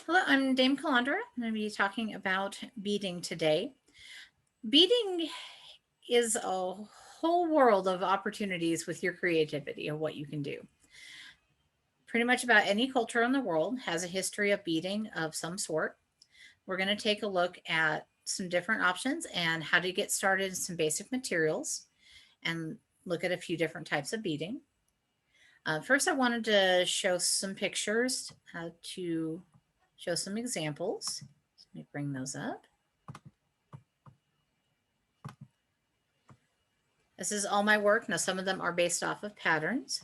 Hello, I'm Dame Callandra. I'm going to be talking about beading today. Beading is a whole world of opportunities with your creativity of what you can do. Pretty much about any culture in the world has a history of beading of some sort. We're going to take a look at some different options and how to get started in some basic materials and look at a few different types of beading. First, I wanted to show some pictures to show some examples. Let me bring those up. This is all my work. Now, some of them are based off of patterns.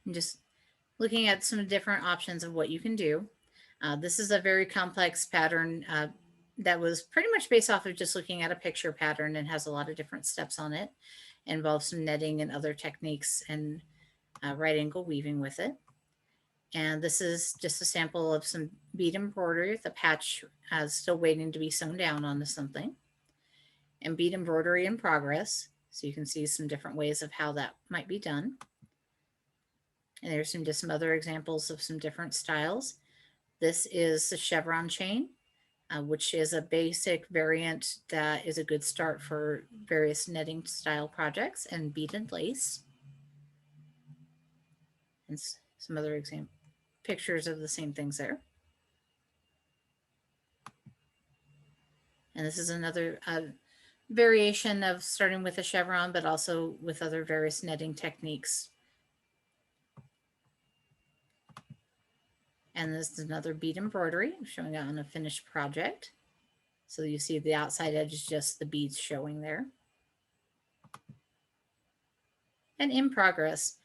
I'm just looking at some different options of what you can do. This is a very complex pattern that was pretty much based off of just looking at a picture pattern and has a lot of different steps on it. It involves some netting and other techniques and right angle weaving with it. And this is just a sample of some bead embroidery. The patch is still waiting to be sewn down onto something. And bead embroidery in progress. So you can see some different ways of how that might be done. And there's just some other examples of some different styles. This is the chevron chain, which is a basic variant that is a good start for various netting style projects, and beaded lace. And some other pictures of the same things there. And this is another variation of starting with a chevron, but also with other various netting techniques. And this is another bead embroidery showing on a finished project. So you see the outside edge is just the beads showing there. And in progress.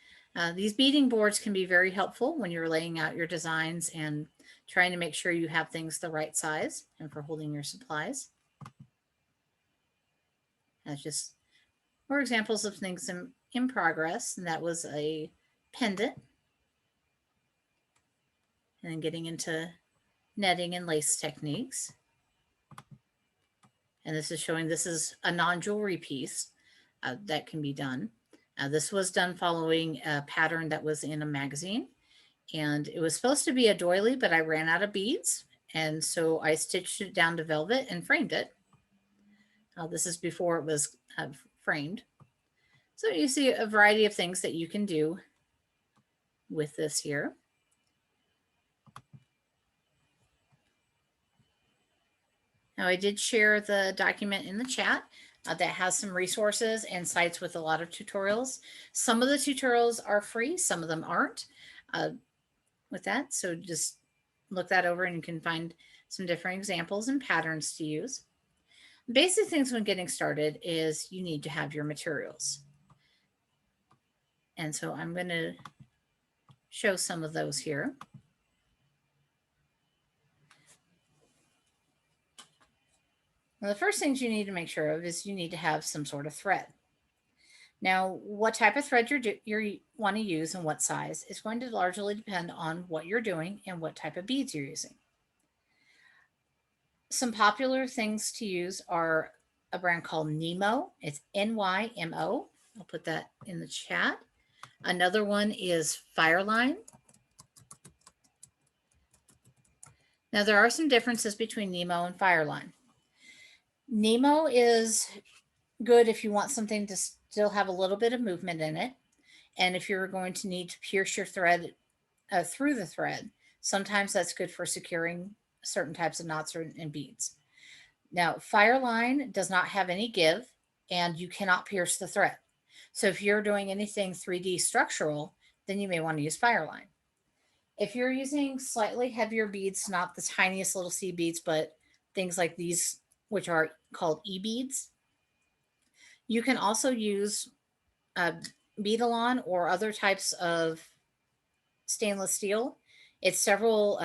These beading boards can be very helpful when you're laying out your designs and trying to make sure you have things the right size and for holding your supplies. That's just more examples of things in progress. And that was a pendant. And then getting into netting and lace techniques. And this is showing this is a non-jewelry piece that can be done. This was done following a pattern that was in a magazine. And it was supposed to be a doily, but I ran out of beads. And so I stitched it down to velvet and framed it. This is before it was framed. So you see a variety of things that you can do with this here. Now, I did share the document in the chat that has some resources and sites with a lot of tutorials. Some of the tutorials are free, some of them aren't with that. So just look that over and you can find some different examples and patterns to use. Basic things when getting started is you need to have your materials. And so I'm going to show some of those here. Now, the first things you need to make sure of is you need to have some sort of thread. Now, what type of thread you want to use and what size is going to largely depend on what you're doing and what type of beads you're using. Some popular things to use are a brand called Nemo. It's Nymo. I'll put that in the chat. Another one is Fireline. Now, there are some differences between Nemo and Fireline. Nemo is good if you want something to still have a little bit of movement in it. And if you're going to need to pierce your thread through the thread, sometimes that's good for securing certain types of knots and beads. Now, Fireline does not have any give, and you cannot pierce the thread. So if you're doing anything 3D structural, then you may want to use Fireline. If you're using slightly heavier beads, not the tiniest little seed beads, but things like these, which are called e-beads, you can also use Beadalon or other types of stainless steel. It's several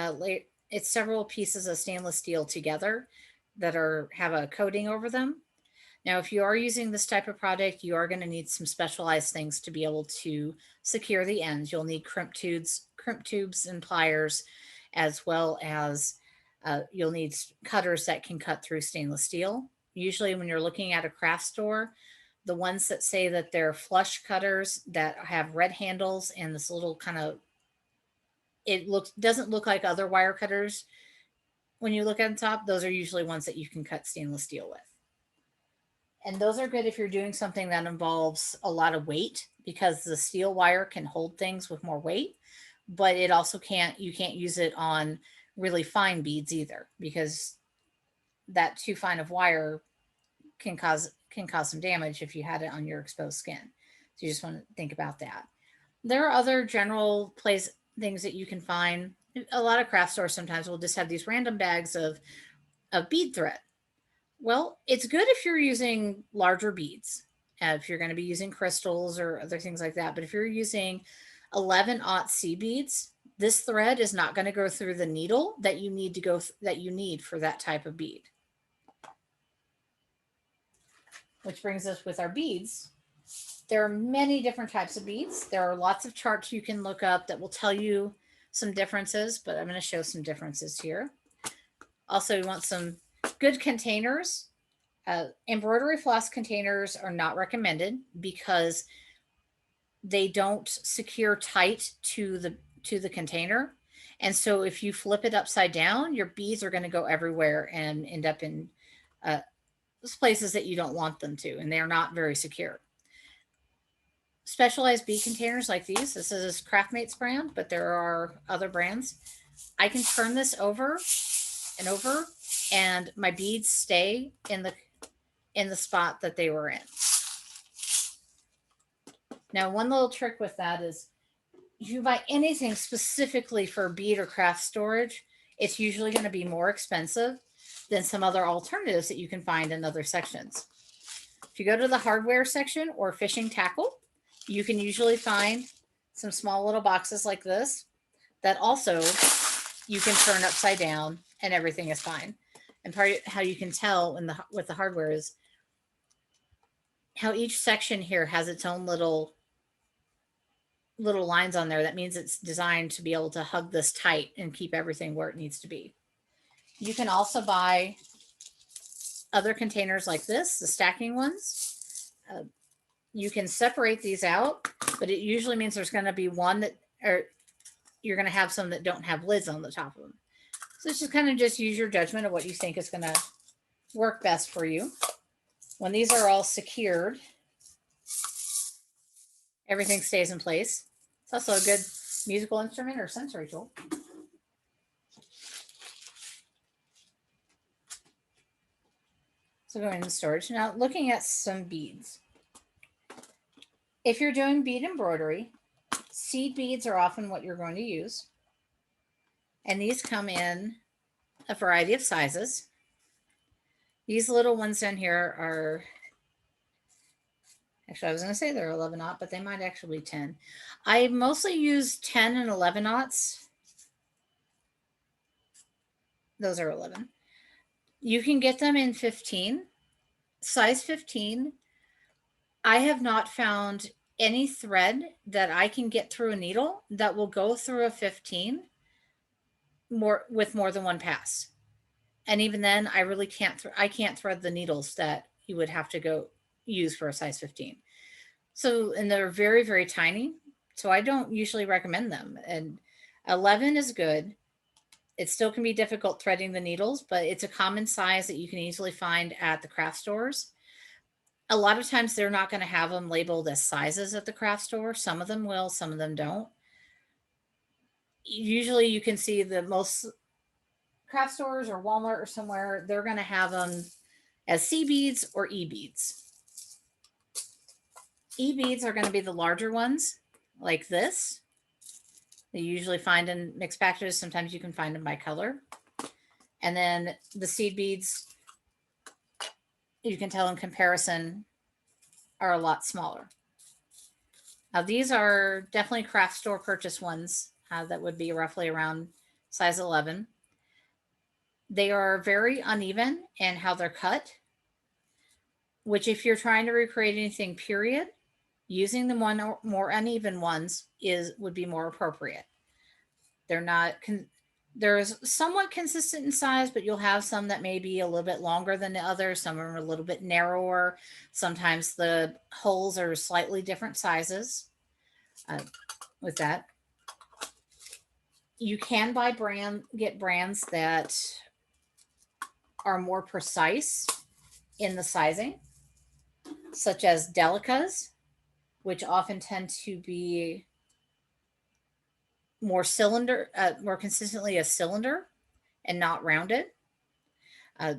pieces of stainless steel together that have a coating over them. Now, if you are using this type of product, you are going to need some specialized things to be able to secure the ends. You'll need crimp tubes and pliers, as well as you'll need cutters that can cut through stainless steel. usually when you're looking at a craft store, the ones that say that they're flush cutters that have red handles and this little kind of, it looks doesn't look like other wire cutters when you look at the top, those are usually ones that you can cut stainless steel with. And those are good if you're doing something that involves a lot of weight, because the steel wire can hold things with more weight, but it also you can't use it on really fine beads either, because that too fine of wire can cause some damage if you had it on your exposed skin. So you just want to think about that. There are other general place things that you can find. A lot of craft stores sometimes will just have these random bags of bead thread. Well, it's good if you're using larger beads, if you're going to be using crystals or other things like that. But if you're using 11/aught C beads, this thread is not going to go through the needle that you need that you need for that type of bead. Which brings us with our beads. There are many different types of beads. There are lots of charts you can look up that will tell you some differences, but I'm going to show some differences here. Also, we want some good containers. Embroidery floss containers are not recommended because they don't secure tight to the container. And so if you flip it upside down, your beads are going to go everywhere and end up in places that you don't want them to, and they're not very secure. Specialized bead containers like these, this is Craftmates brand, but there are other brands. I can turn this over and over, and my beads stay in the spot that they were in. Now, one little trick with that is if you buy anything specifically for bead or craft storage, it's usually going to be more expensive than some other alternatives that you can find in other sections. If you go to the hardware section or fishing tackle, you can usually find some small little boxes like this that also you can turn upside down and everything is fine. And part of how you can tell with the hardware is how each section here has its own little lines on there. That means it's designed to be able to hug this tight and keep everything where it needs to be. You can also buy other containers like this, the stacking ones. You can separate these out, but it usually means there's going to be one that, or you're going to have some that don't have lids on the top of them. So it's just kind of just use your judgment of what you think is going to work best for you. When these are all secured, everything stays in place. It's also a good musical instrument or sensory tool. So going into storage. Now looking at some beads. If you're doing bead embroidery, seed beads are often what you're going to use. And these come in a variety of sizes. These little ones in here are, actually I was going to say they're 11/aught, but they might actually be 10. I mostly use 10 and 11/aughts. Those are 11. You can get them in 15, size 15. I have not found any thread that I can get through a needle that will go through a 15 with more than one pass. And even then, I really can't. I can't thread the needles that you would have to go use for a size 15. So, and they're very, very tiny. So I don't usually recommend them. And 11 is good. It still can be difficult threading the needles, but it's a common size that you can easily find at the craft stores. A lot of times they're not going to have them labeled as sizes at the craft store. Some of them will, some of them don't. Usually you can see the most craft stores or Walmart or somewhere, they're going to have them as C beads or E beads. E beads are going to be the larger ones like this. They usually find in mixed packages. Sometimes you can find them by color. And then the seed beads, you can tell in comparison, are a lot smaller. Now these are definitely craft store purchase ones that would be roughly around size 11. They are very uneven in how they're cut, which if you're trying to recreate anything period, using the one or more uneven ones would be more appropriate. They're not There's somewhat consistent in size, but you'll have some that may be a little bit longer than the others. Some are a little bit narrower. Sometimes the holes are slightly different sizes. With that, you can get brands that are more precise in the sizing, such as Delicas, which often tend to be more consistently a cylinder and not rounded. Uh,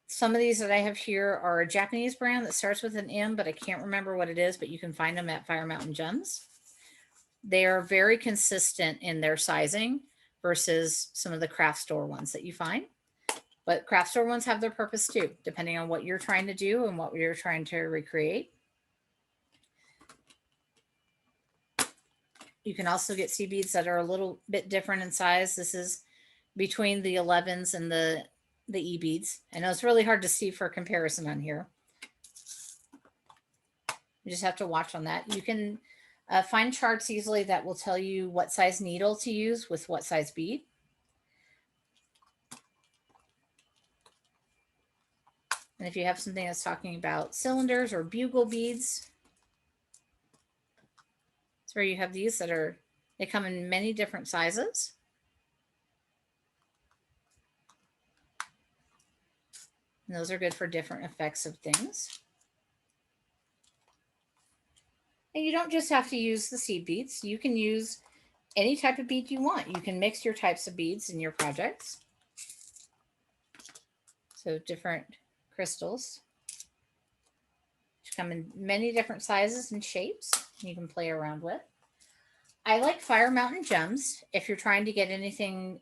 some of these that I have here are a Japanese brand that starts with an M, but I can't remember what it is, but you can find them at Fire Mountain Gems. They are very consistent in their sizing versus some of the craft store ones that you find. But craft store ones have their purpose too, depending on what you're trying to do and what you're trying to recreate. You can also get sea beads that are a little bit different in size. This is between the 11s and the E beads. I know it's really hard to see for comparison on here. You just have to watch on that. You can find charts easily that will tell you what size needle to use with what size bead. And if you have something that's talking about cylinders or bugle beads, it's where you have these they come in many different sizes. And those are good for different effects of things. And you don't just have to use the seed beads. You can use any type of bead you want. You can mix your types of beads in your projects. So different crystals, which come in many different sizes and shapes you can play around with. I like Fire Mountain Gems if you're trying to get anything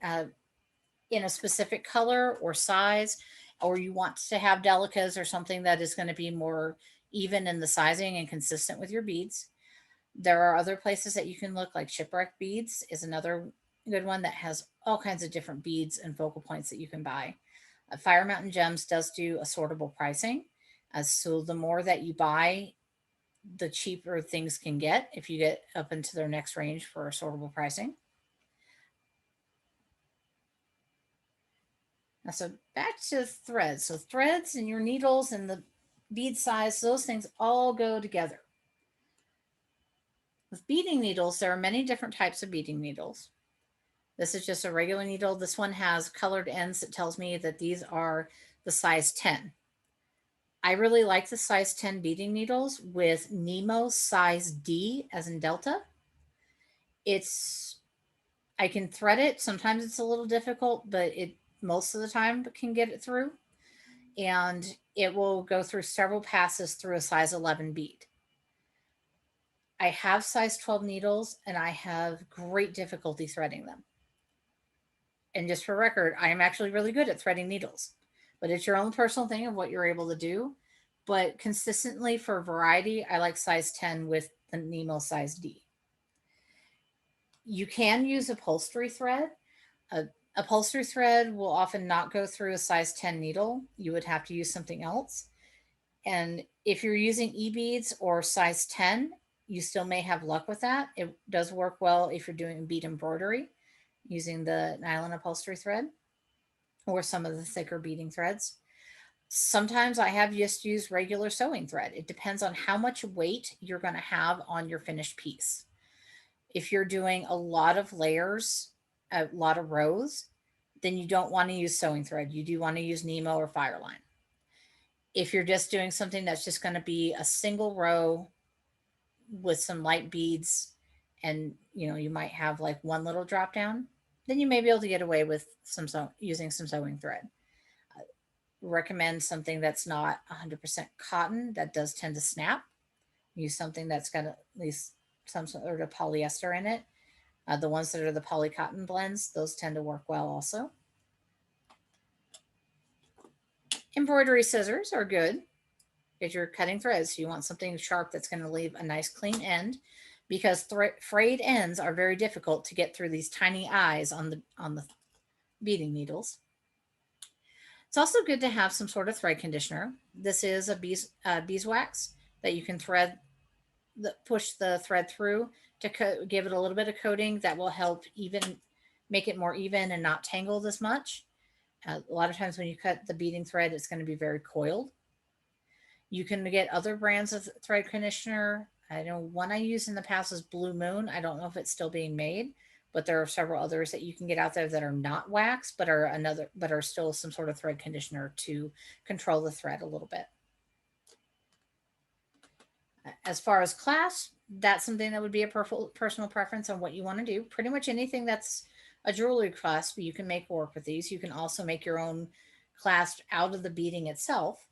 in a specific color or size, or you want to have delicas or something that is going to be more even in the sizing and consistent with your beads. There are other places that you can look, like Shipwreck Beads is another good one that has all kinds of different beads and focal points that you can buy. Fire Mountain Gems does do assortable pricing. So the more that you buy, the cheaper things can get if you get up into their next range for assortable pricing. Now, so back to threads. So threads and your needles and the bead size, those things all go together. With beading needles, there are many different types of beading needles. This is just a regular needle. This one has colored ends that tells me that these are the size 10. I really like the size 10 beading needles with Nemo size D as in Delta. I can thread it. Sometimes it's a little difficult, but it most of the time can get it through. And it will go through several passes through a size 11 bead. I have size 12 needles and I have great difficulty threading them. And just for record, I am actually really good at threading needles, but it's your own personal thing of what you're able to do. But consistently for variety, I like size 10 with the Nemo size D. You can use upholstery thread. Upholstery thread will often not go through a size 10 needle. You would have to use something else. And if you're using e-beads or size 10, you still may have luck with that. It does work well if you're doing bead embroidery using the nylon upholstery thread or some of the thicker beading threads. Sometimes I have just used regular sewing thread. It depends on how much weight you're going to have on your finished piece. If you're doing a lot of layers, a lot of rows, then you don't want to use sewing thread. You do want to use Nemo or Fireline. If you're just doing something that's just going to be a single row with some light beads and you might have like one little drop down, then you may be able to get away with using some sewing thread. Recommend something that's not 100% cotton that does tend to snap. Use something that's got at least some sort of polyester in it. The ones that are the poly cotton blends, those tend to work well also. Embroidery scissors are good if you're cutting threads. So you want something sharp that's going to leave a nice clean end, because frayed ends are very difficult to get through these tiny eyes on the beading needles. It's also good to have some sort of thread conditioner. This is a beeswax that you can push the thread through to give it a little bit of coating that will help even make it more even and not tangled as much. A lot of times when you cut the beading thread, it's going to be very coiled. You can get other brands of thread conditioner. I know one I used in the past is Blue Moon. I don't know if it's still being made, but there are several others that you can get out there that are not wax, but are still some sort of thread conditioner to control the thread a little bit. As far as class, that's something that would be a personal preference on what you want to do. Pretty much anything that's a jewelry clasp, you can make work with these. You can also make your own clasp out of the beading itself.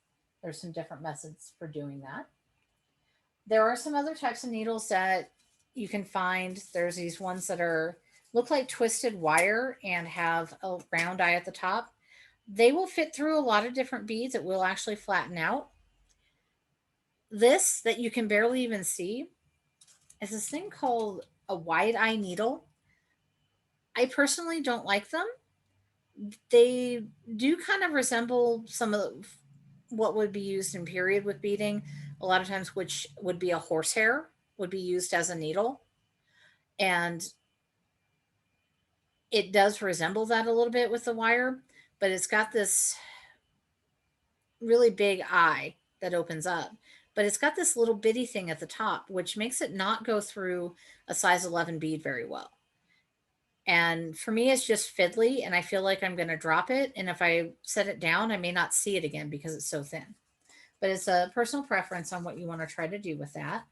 There's some different methods for doing that. There are some other types of needles that you can find. There's these ones that are look like twisted wire and have a round eye at the top. They will fit through a lot of different beads. It will actually flatten out. This that you can barely even see is this thing called a wide eye needle. I personally don't like them. They do kind of resemble some of what would be used in period with beading, a lot of times, which would be a horsehair would be used as a needle. And it does resemble that a little bit with the wire, but it's got this really big eye that opens up. But it's got this little bitty thing at the top, which makes it not go through a size 11 bead very well. And for me, it's just fiddly, and I feel like I'm going to drop it. And if I set it down, I may not see it again because it's so thin. But it's a personal preference on what you want to try to do with that.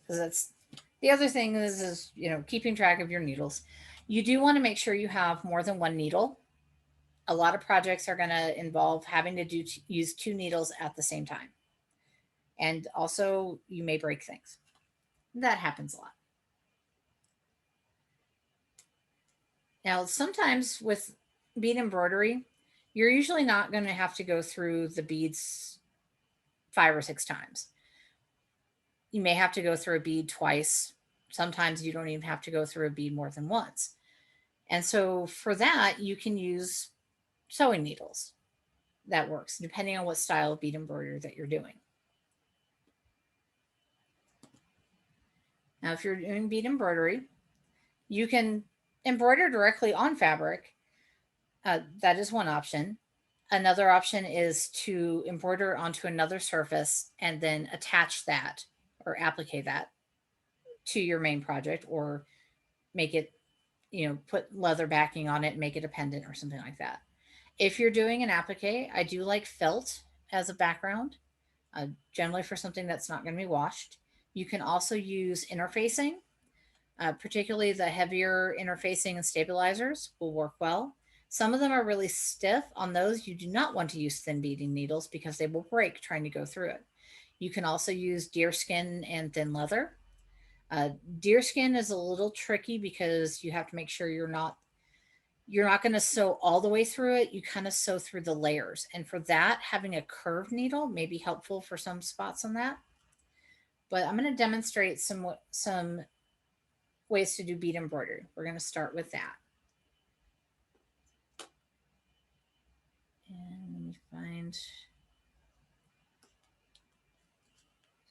Because that's the other thing is keeping track of your needles. You do want to make sure you have more than one needle. A lot of projects are going to involve having to use two needles at the same time. And also, you may break things. That happens a lot. Now, sometimes with bead embroidery, you're usually not going to have to go through the beads 5 or 6 times. You may have to go through a bead twice. Sometimes you don't even have to go through a bead more than once. And so for that, you can use sewing needles. That works, depending on what style of bead embroidery that you're doing. Now, if you're doing bead embroidery, you can embroider directly on fabric. That is one option. Another option is to embroider onto another surface and then attach that or applique that to your main project, or make it, put leather backing on it and make it a pendant or something like that. If you're doing an applique, I do like felt as a background, generally for something that's not going to be washed. You can also use interfacing, particularly the heavier interfacing and stabilizers will work well. Some of them are really stiff. On those, you do not want to use thin beading needles because they will break trying to go through it. You can also use deerskin and thin leather. Deerskin is a little tricky because you have to make sure you're not going to sew all the way through it. You kind of sew through the layers. And for that, having a curved needle may be helpful for some spots on that. But I'm going to demonstrate some ways to do bead embroidery. We're going to start with that. And let me find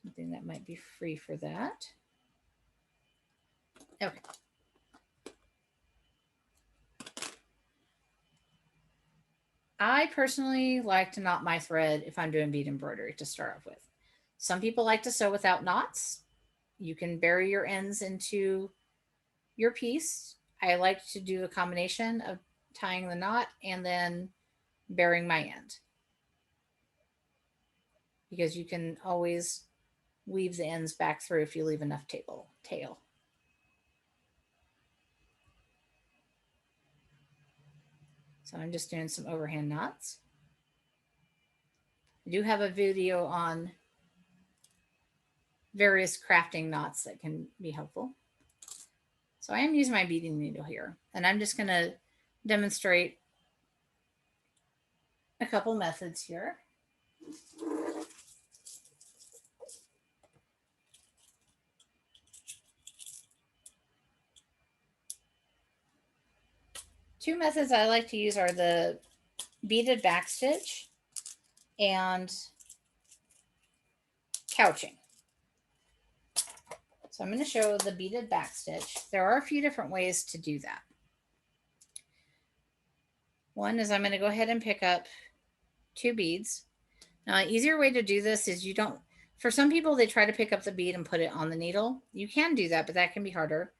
something that might be free for that. Okay. I personally like to knot my thread if I'm doing bead embroidery to start off with. Some people like to sew without knots. You can bury your ends into your piece. I like to do a combination of tying the knot and then burying my end, because you can always weave the ends back through if you leave enough tail. So I'm just doing some overhand knots. I do have a video on various crafting knots that can be helpful. So I am using my beading needle here, and I'm just going to demonstrate a couple methods here. Two methods I like to use are the beaded backstitch and couching. So I'm going to show the beaded back stitch. There are a few different ways to do that. One is I'm going to go ahead and pick up 2 beads. Now, an easier way to do this is you don't, for some people, they try to pick up the bead and put it on the needle. You can do that, but that can be harder.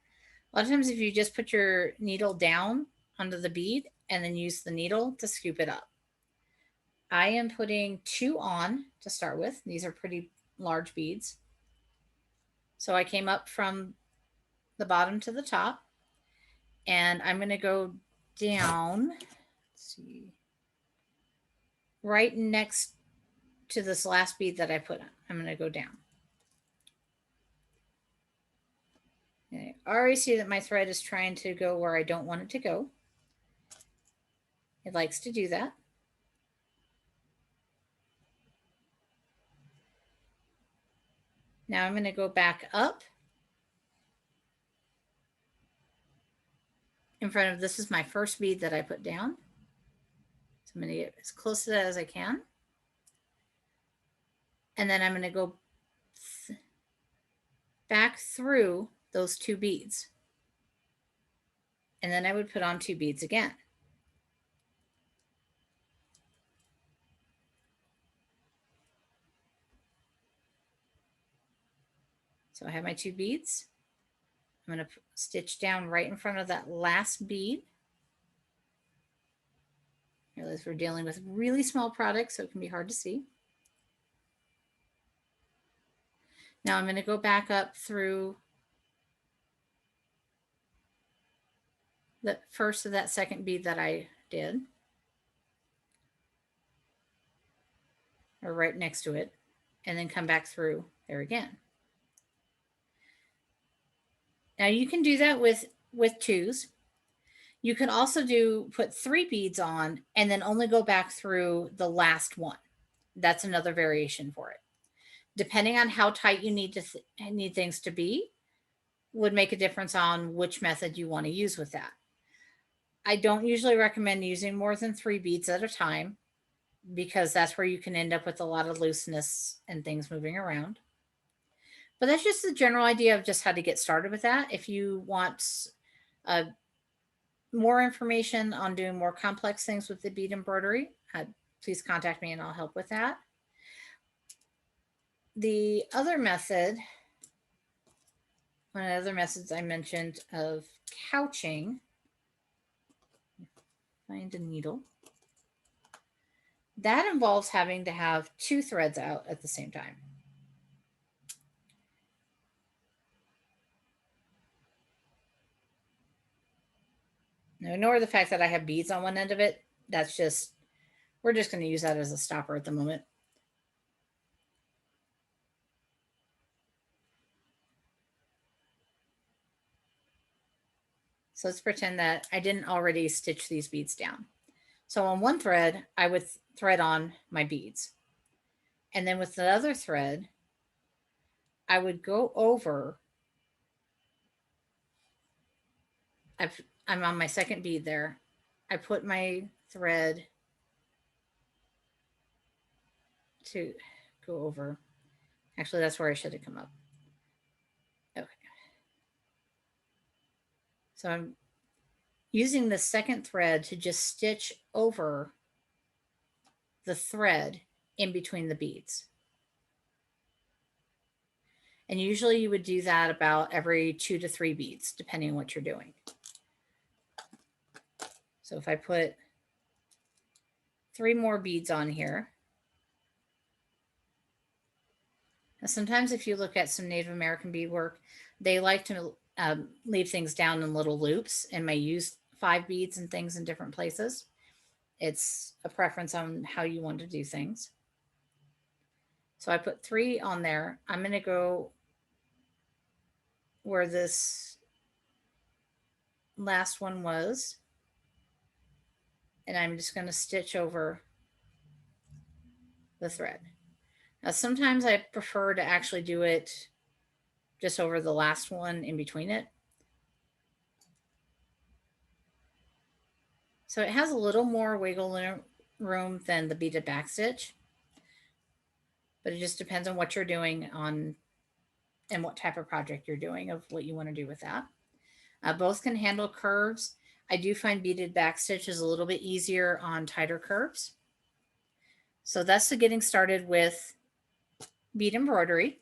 A lot of times if you just put your needle down onto the bead and then use the needle to scoop it up. I am putting 2 on to start with. These are pretty large beads. So I came up from the bottom to the top, and I'm going to go down, let's see, right next to this last bead that I put on. I'm going to go down. And I already see that my thread is trying to go where I don't want it to go. It likes to do that. Now I'm going to go back up in front of, this is my first bead that I put down. So I'm going to get as close to that as I can. And then I'm going to go back through those 2 beads. And then I would put on 2 beads again. So I have my 2 beads. I'm going to stitch down right in front of that last bead. I realize we're dealing with really small products, so it can be hard to see. Now I'm going to go back up through the first of that second bead that I did, or right next to it, and then come back through there again. Now you can do that with 2s. You can also put 3 beads on and then only go back through the last one. That's another variation for it. Depending on how tight you need things to be, would make a difference on which method you want to use with that. I don't usually recommend using more than 3 beads at a time, because that's where you can end up with a lot of looseness and things moving around. But that's just the general idea of just how to get started with that. If you want more information on doing more complex things with the bead embroidery, please contact me and I'll help with that. The other method, one of the other methods I mentioned of couching, find a needle, that involves having to have 2 threads out at the same time. Now, ignore the fact that I have beads on one end of it. That's just, we're just going to use that as a stopper at the moment. So let's pretend that I didn't already stitch these beads down. So on one thread, I would thread on my beads. And then with the other thread, I would go over, I'm on my second bead there. I put my thread to go over. Actually, that's where I should have come up. Okay. So I'm using the second thread to just stitch over the thread in between the beads. And usually you would do that about every 2 to 3 beads, depending on what you're doing. So if I put 3 more beads on here. Now, sometimes if you look at some Native American beadwork, they like to leave things down in little loops and may use 5 beads and things in different places. It's a preference on how you want to do things. So I put 3 on there. I'm going to go where this last one was, and I'm just going to stitch over the thread. Now, sometimes I prefer to actually do it just over the last one in between it. So it has a little more wiggle room than the beaded back stitch, but it just depends on what you're doing on and what type of project you're doing of what you want to do with that. Both can handle curves. I do find beaded backstitch is a little bit easier on tighter curves. So that's the getting started with bead embroidery.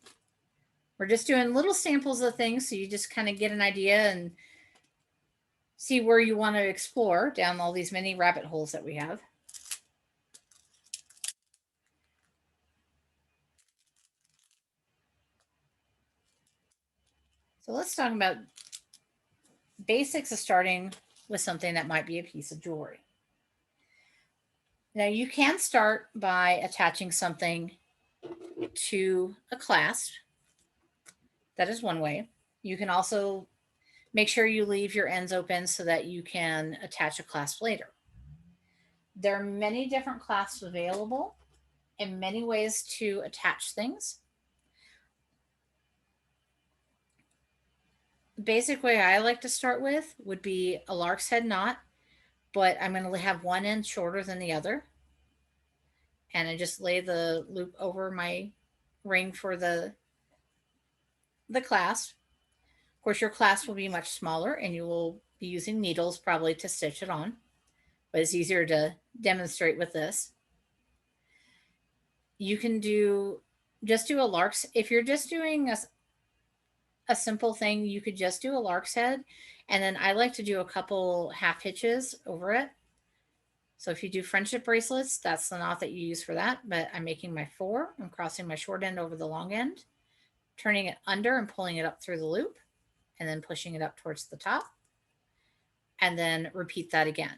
We're just doing little samples of things so you just kind of get an idea and see where you want to explore down all these many rabbit holes that we have. So let's talk about basics of starting with something that might be a piece of jewelry. Now you can start by attaching something to a clasp. That is one way. You can also make sure you leave your ends open so that you can attach a clasp later. There are many different clasps available and many ways to attach things. The basic way I like to start with would be a lark's head knot, but I'm going to have one end shorter than the other. And I just lay the loop over my ring for the clasp. Of course, your clasp will be much smaller and you will be using needles probably to stitch it on, but it's easier to demonstrate with this. You can just do a lark's. If you're just doing a simple thing, you could just do a lark's head. And then I like to do a couple half hitches over it. So if you do friendship bracelets, that's the knot that you use for that. But I'm making my 4. I'm crossing my short end over the long end, turning it under and pulling it up through the loop, and then pushing it up towards the top. And then repeat that again.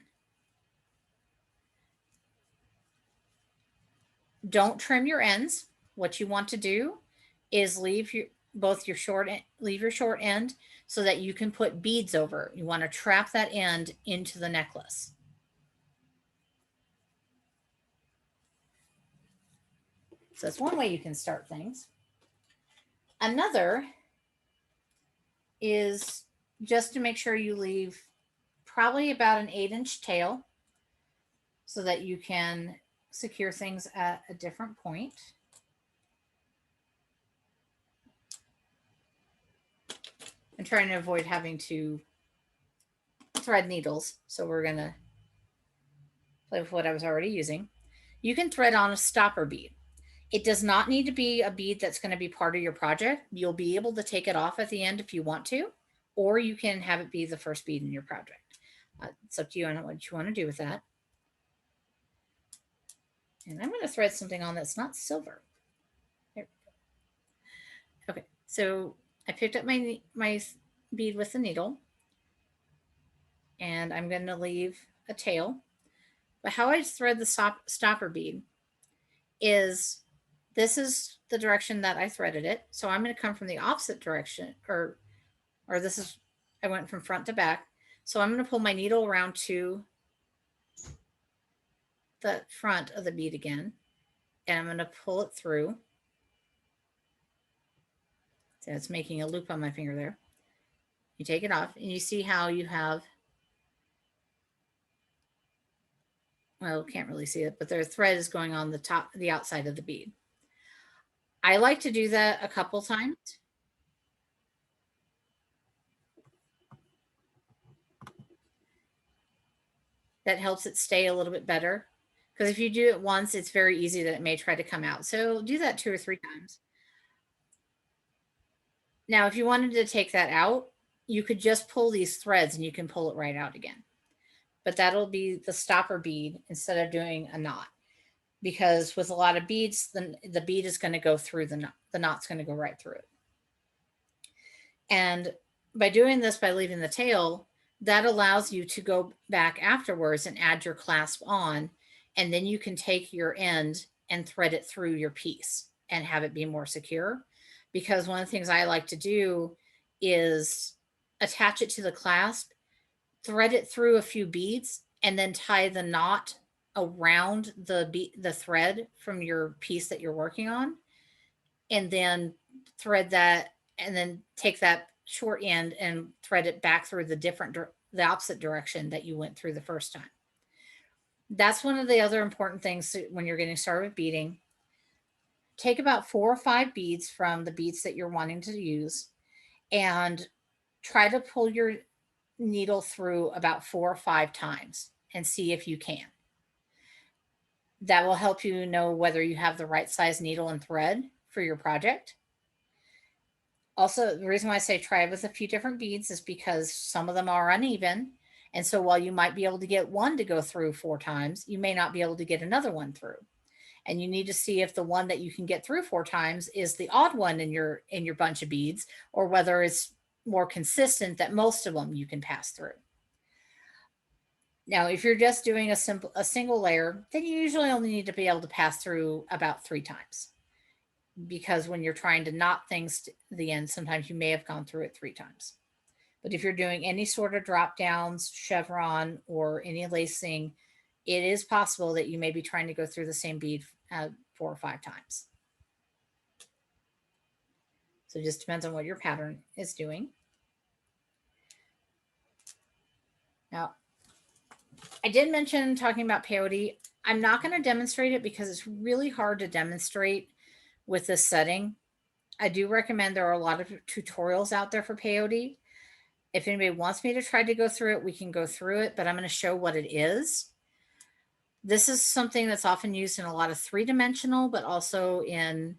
Don't trim your ends. What you want to do is leave your short end so that you can put beads over. You want to trap that end into the necklace. So that's one way you can start things. Another is just to make sure you leave probably about an 8-inch tail so that you can secure things at a different point. I'm trying to avoid having to thread needles, so we're going to play with what I was already using. You can thread on a stopper bead. It does not need to be a bead that's going to be part of your project. You'll be able to take it off at the end if you want to, or you can have it be the first bead in your project. It's up to you on what you want to do with that. And I'm going to thread something on that's not silver. There we go. Okay, so I picked up my bead with the needle, and I'm going to leave a tail. But how I thread the stopper bead is this is the direction that I threaded it. So I'm going to come from the opposite direction, or this is, I went from front to back. So I'm going to pull my needle around to the front of the bead again, and I'm going to pull it through. So it's making a loop on my finger there. You take it off and you see how you have, well, can't really see it, but their thread is going on the outside of the bead. I like to do that a couple times. That helps it stay a little bit better. Because if you do it once, it's very easy that it may try to come out. So do that 2 or 3 times. Now, if you wanted to take that out, you could just pull these threads and you can pull it right out again. But that'll be the stopper bead instead of doing a knot. Because with a lot of beads, the bead is going to go through the knot. The knot's going to go right through it. And by doing this, by leaving the tail, that allows you to go back afterwards and add your clasp on. And then you can take your end and thread it through your piece and have it be more secure. Because one of the things I like to do is attach it to the clasp, thread it through a few beads, and then tie the knot around the thread from your piece that you're working on, and then thread that, and then take that short end and thread it back through the opposite direction that you went through the first time. That's one of the other important things when you're getting started with beading. take about 4 or 5 beads from the beads that you're wanting to use and try to pull your needle through about 4 or 5 times and see if you can. That will help you know whether you have the right size needle and thread for your project. Also, the reason why I say try with a few different beads is because some of them are uneven. And so while you might be able to get one to go through 4 times, you may not be able to get another one through. And you need to see if the one that you can get through 4 times is the odd one in your bunch of beads, or whether it's more consistent that most of them you can pass through. Now, if you're just doing a single layer, then you usually only need to be able to pass through about 3 times. Because when you're trying to knot things to the end, sometimes you may have gone through it 3 times. But if you're doing any sort of drop downs, chevron, or any lacing, it is possible that you may be trying to go through the same bead 4 or 5 times. So it just depends on what your pattern is doing. Now, I did mention talking about peyote. I'm not going to demonstrate it because it's really hard to demonstrate with this setting. I do recommend there are a lot of tutorials out there for peyote. If anybody wants me to try to go through it, we can go through it, but I'm going to show what it is. This is something that's often used in a lot of 3-dimensional, but also in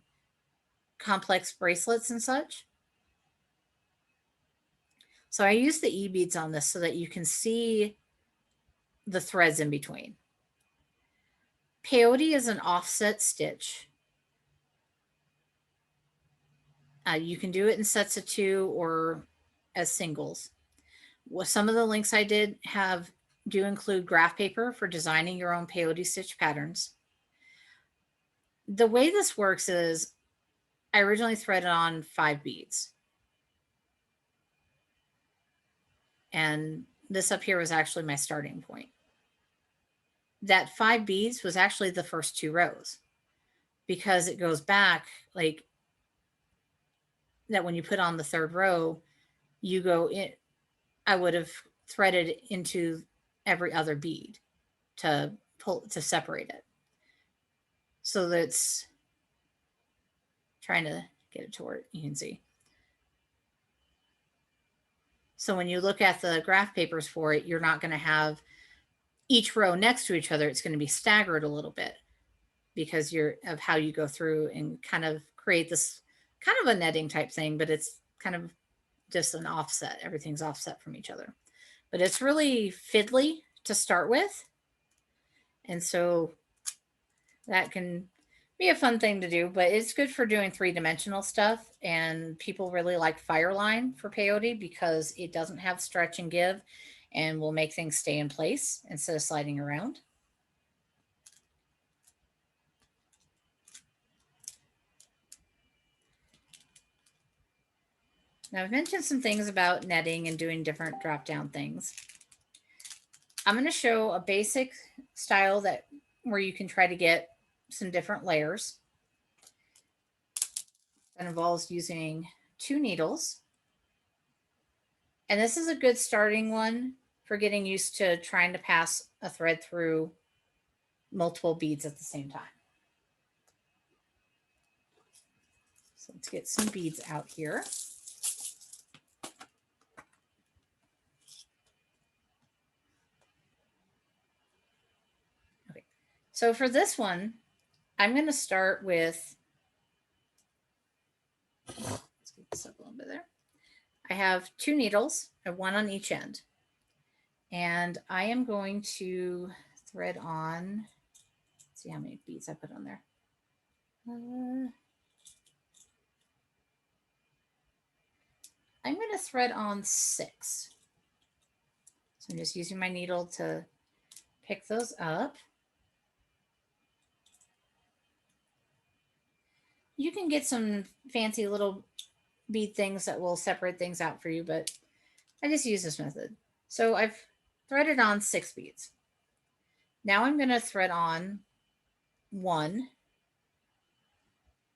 complex bracelets and such. So I use the E-beads on this so that you can see the threads in between. Peyote is an offset stitch. You can do it in sets of 2 or as singles. Well, some of the links I did do include graph paper for designing your own peyote stitch patterns. The way this works is I originally threaded on 5 beads. And this up here was actually my starting point. That 5 beads was actually the first 2 rows because it goes back like that. When you put on the 3rd row, you go in. I would have threaded into every other bead to separate it. So that's trying to get it to where you can see. So when you look at the graph papers for it, you're not going to have each row next to each other. It's going to be staggered a little bit because of how you go through and kind of create this kind of a netting type thing, but it's kind of just an offset. Everything's offset from each other, but it's really fiddly to start with. And so that can be a fun thing to do, but it's good for doing 3-dimensional stuff. And people really like Fireline for peyote because it doesn't have stretch and give and will make things stay in place instead of sliding around. Now, I've mentioned some things about netting and doing different drop down things. I'm going to show a basic style where you can try to get some different layers. That involves using 2 needles. And this is a good starting one for getting used to trying to pass a thread through multiple beads at the same time. So let's get some beads out here. Okay, so for this one, I'm going to start with, let's get this up a little bit there. I have 2 needles, I have 1 on each end. And I am going to thread on, let's see how many beads I put on there. I'm going to thread on 6. So I'm just using my needle to pick those up. You can get some fancy little bead things that will separate things out for you, but I just use this method. So I've threaded on 6 beads. Now I'm going to thread on 1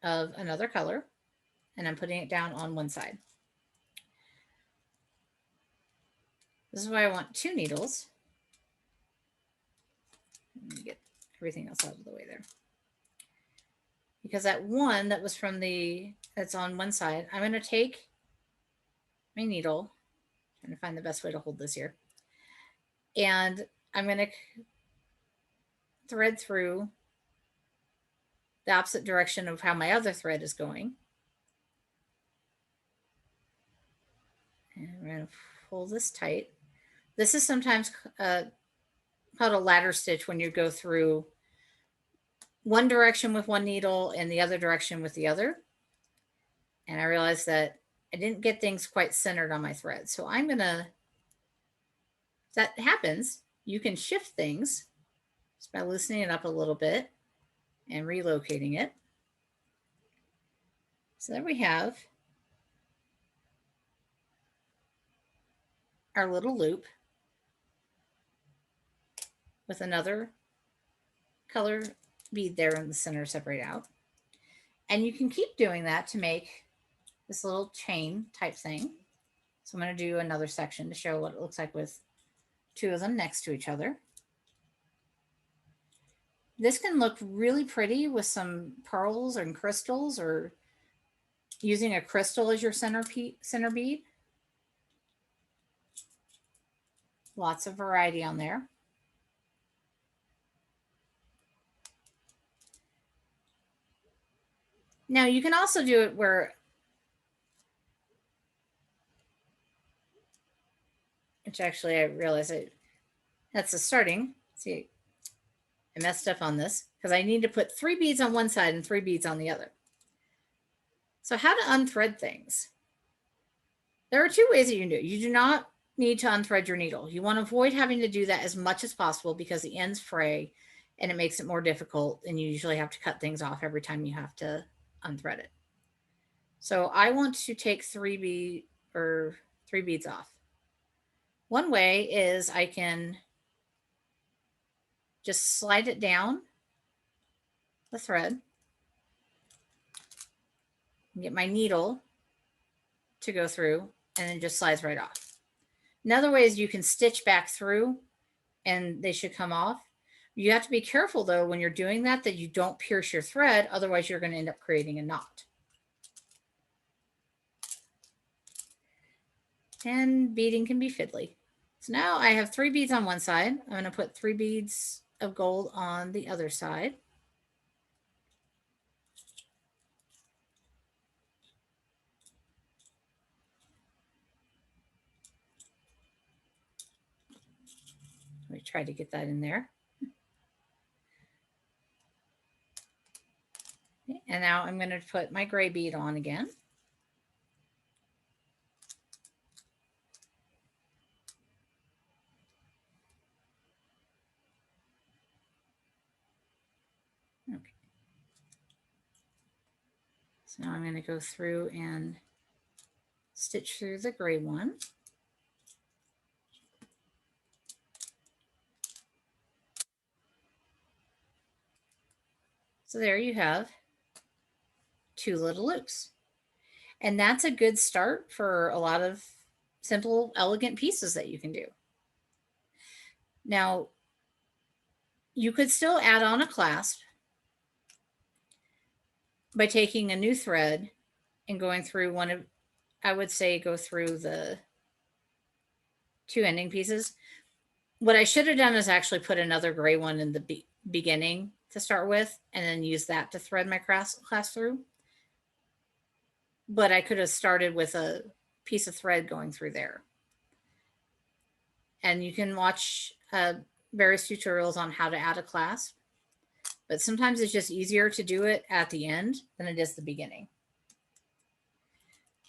of another color, and I'm putting it down on one side. This is why I want 2 needles. Let me get everything else out of the way there. because that one that was from that's on one side, I'm going to take my needle, trying to find the best way to hold this here, and I'm going to thread through the opposite direction of how my other thread is going. And we're going to pull this tight. This is sometimes called a ladder stitch when you go through one direction with one needle and the other direction with the other. And I realized that I didn't get things quite centered on my thread. So I'm going to, if that happens, you can shift things just by loosening it up a little bit and relocating it. So there we have our little loop with another color bead there in the center separate out. And you can keep doing that to make this little chain type thing. So I'm going to do another section to show what it looks like with two of them next to each other. This can look really pretty with some pearls and crystals, or using a crystal as your center bead. Lots of variety on there. Now you can also do it where, which actually I realize that's the starting. See, I messed up on this because I need to put 3 beads on one side and 3 beads on the other. So how to unthread things. There are 2 ways that you can do it. You do not need to unthread your needle. You want to avoid having to do that as much as possible because the ends fray and it makes it more difficult, and you usually have to cut things off every time you have to unthread it. So I want to take 3 beads off. One way is I can just slide it down the thread and get my needle to go through, and then just slides right off. Another way is you can stitch back through and they should come off. You have to be careful though when you're doing that you don't pierce your thread, otherwise you're going to end up creating a knot. And beading can be fiddly. So now I have 3 beads on one side. I'm going to put 3 beads of gold on the other side. Let me try to get that in there. And now I'm going to put my gray bead on again. Okay. So now I'm going to go through and stitch through the gray one. So there you have 2 little loops. And that's a good start for a lot of simple, elegant pieces that you can do. Now, you could still add on a clasp by taking a new thread and going through one of, I would say go through the 2 ending pieces. What I should have done is actually put another gray one in the beginning to start with, and then use that to thread my clasp through. But I could have started with a piece of thread going through there. And you can watch various tutorials on how to add a clasp, but sometimes it's just easier to do it at the end than it is the beginning.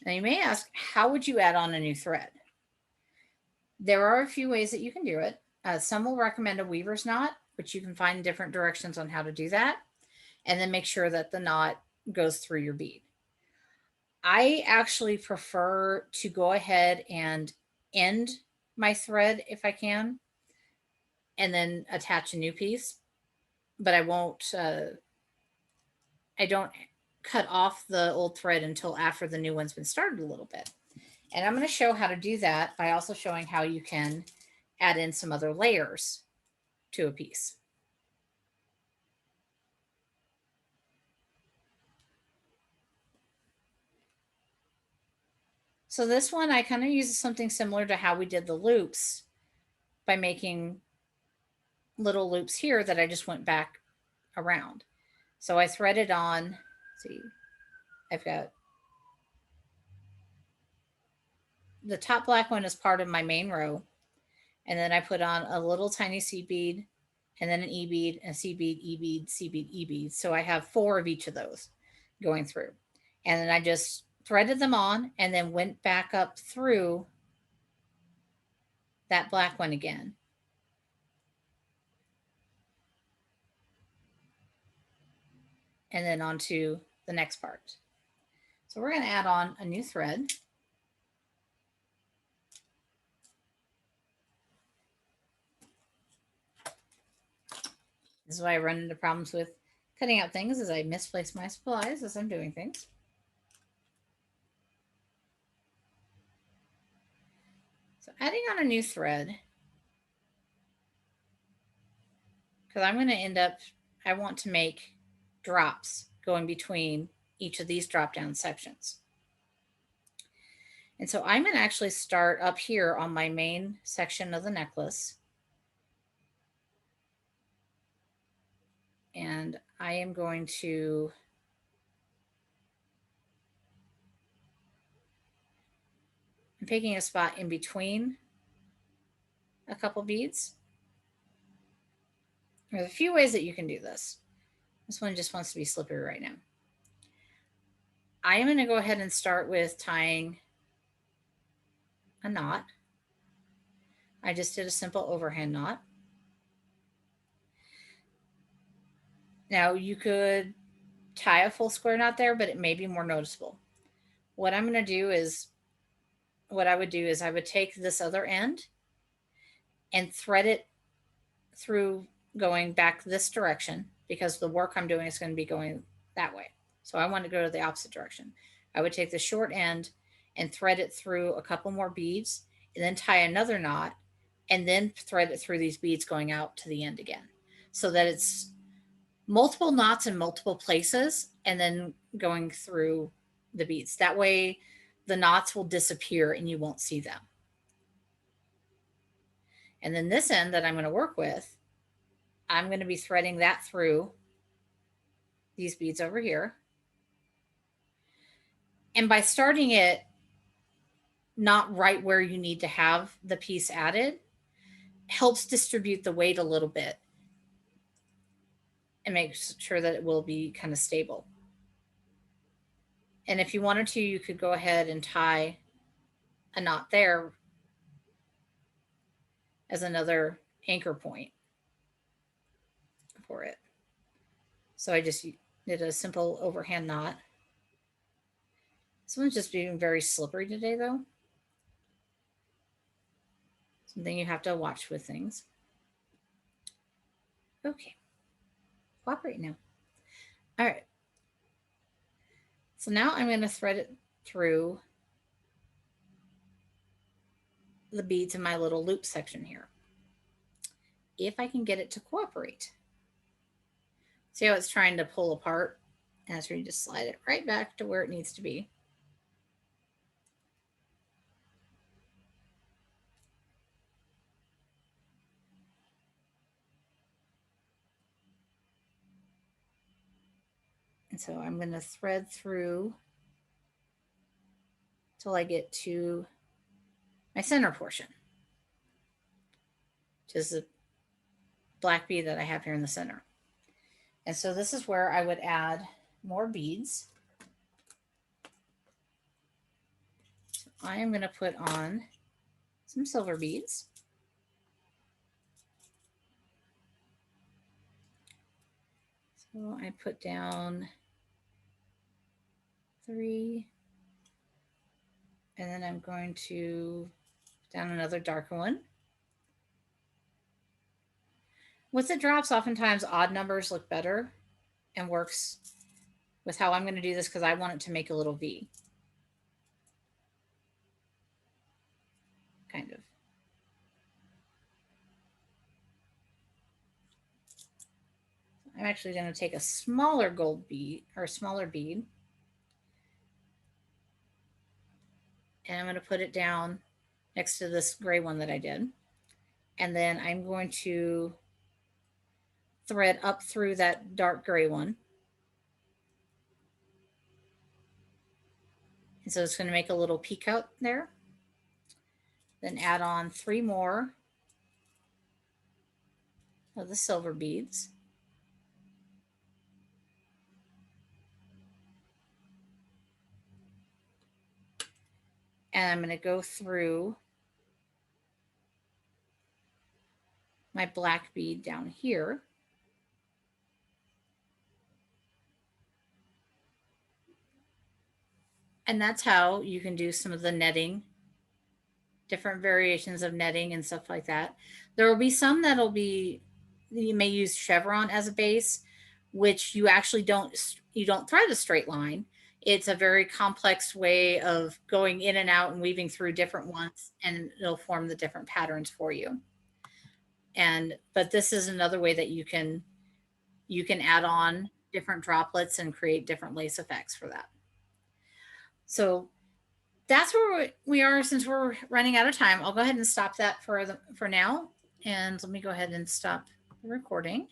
Now you may ask, how would you add on a new thread? There are a few ways that you can do it. Some will recommend a weaver's knot, which you can find different directions on how to do that, and then make sure that the knot goes through your bead. I actually prefer to go ahead and end my thread if I can, and then attach a new piece, but I won't, I don't cut off the old thread until after the new one's been started a little bit. And I'm going to show how to do that by also showing how you can add in some other layers to a piece. So this one, I kind of use something similar to how we did the loops by making little loops here that I just went back around. So I threaded on, see, I've got the top black one is part of my main row. And then I put on a little tiny seed bead and then an E bead, and C bead, E bead, C bead, E bead. So I have 4 of each of those going through. And then I just threaded them on and then went back up through that black one again. And then onto the next part. So we're going to add on a new thread. This is why I run into problems with cutting out things, as I misplace my supplies as I'm doing things. So adding on a new thread, because I'm going to end up, I want to make drops going between each of these drop down sections. And so I'm going to actually start up here on my main section of the necklace. And I am going to I'm picking a spot in between a couple beads. There's a few ways that you can do this. This one just wants to be slippery right now. I am going to go ahead and start with tying a knot. I just did a simple overhand knot. Now you could tie a full square knot there, but it may be more noticeable. What I'm going to do is, what I would do is I would take this other end and thread it through going back this direction, because the work I'm doing is going to be going that way. So I want to go to the opposite direction. I would take the short end and thread it through a couple more beads and then tie another knot and then thread it through these beads going out to the end again, so that it's multiple knots in multiple places and then going through the beads. That way the knots will disappear and you won't see them. And then this end that I'm going to work with, I'm going to be threading that through these beads over here. And by starting it not right where you need to have the piece added, helps distribute the weight a little bit and makes sure that it will be kind of stable. And if you wanted to, you could go ahead and tie a knot there as another anchor point for it. So I just did a simple overhand knot. This one's just being very slippery today, though. Something you have to watch with things. Okay. Cooperate now. All right. So now I'm going to thread it through the beads in my little loop section here. If I can get it to cooperate. See how it's trying to pull apart? And that's where you just slide it right back to where it needs to be. And so I'm going to thread through till I get to my center portion, which is the black bead that I have here in the center. And so this is where I would add more beads. So I am going to put on some silver beads. So I put down 3, and then I'm going to put down another darker one. With the drops, oftentimes odd numbers look better and works with how I'm going to do this, because I want it to make a little V. Kind of. I'm actually going to take a smaller gold bead, or a smaller bead, and I'm going to put it down next to this gray one that I did. And then I'm going to thread up through that dark gray one. And so it's going to make a little peak out there. Then add on 3 more of the silver beads. And I'm going to go through my black bead down here. And that's how you can do some of the netting, different variations of netting and stuff like that. There will be some that'll be, you may use chevron as a base, which you actually don't thread a straight line. It's a very complex way of going in and out and weaving through different ones, and it'll form the different patterns for you. But this is another way that you can add on different droplets and create different lace effects for that. So that's where we are since we're running out of time. I'll go ahead and stop that for now. And let me go ahead and stop the recording.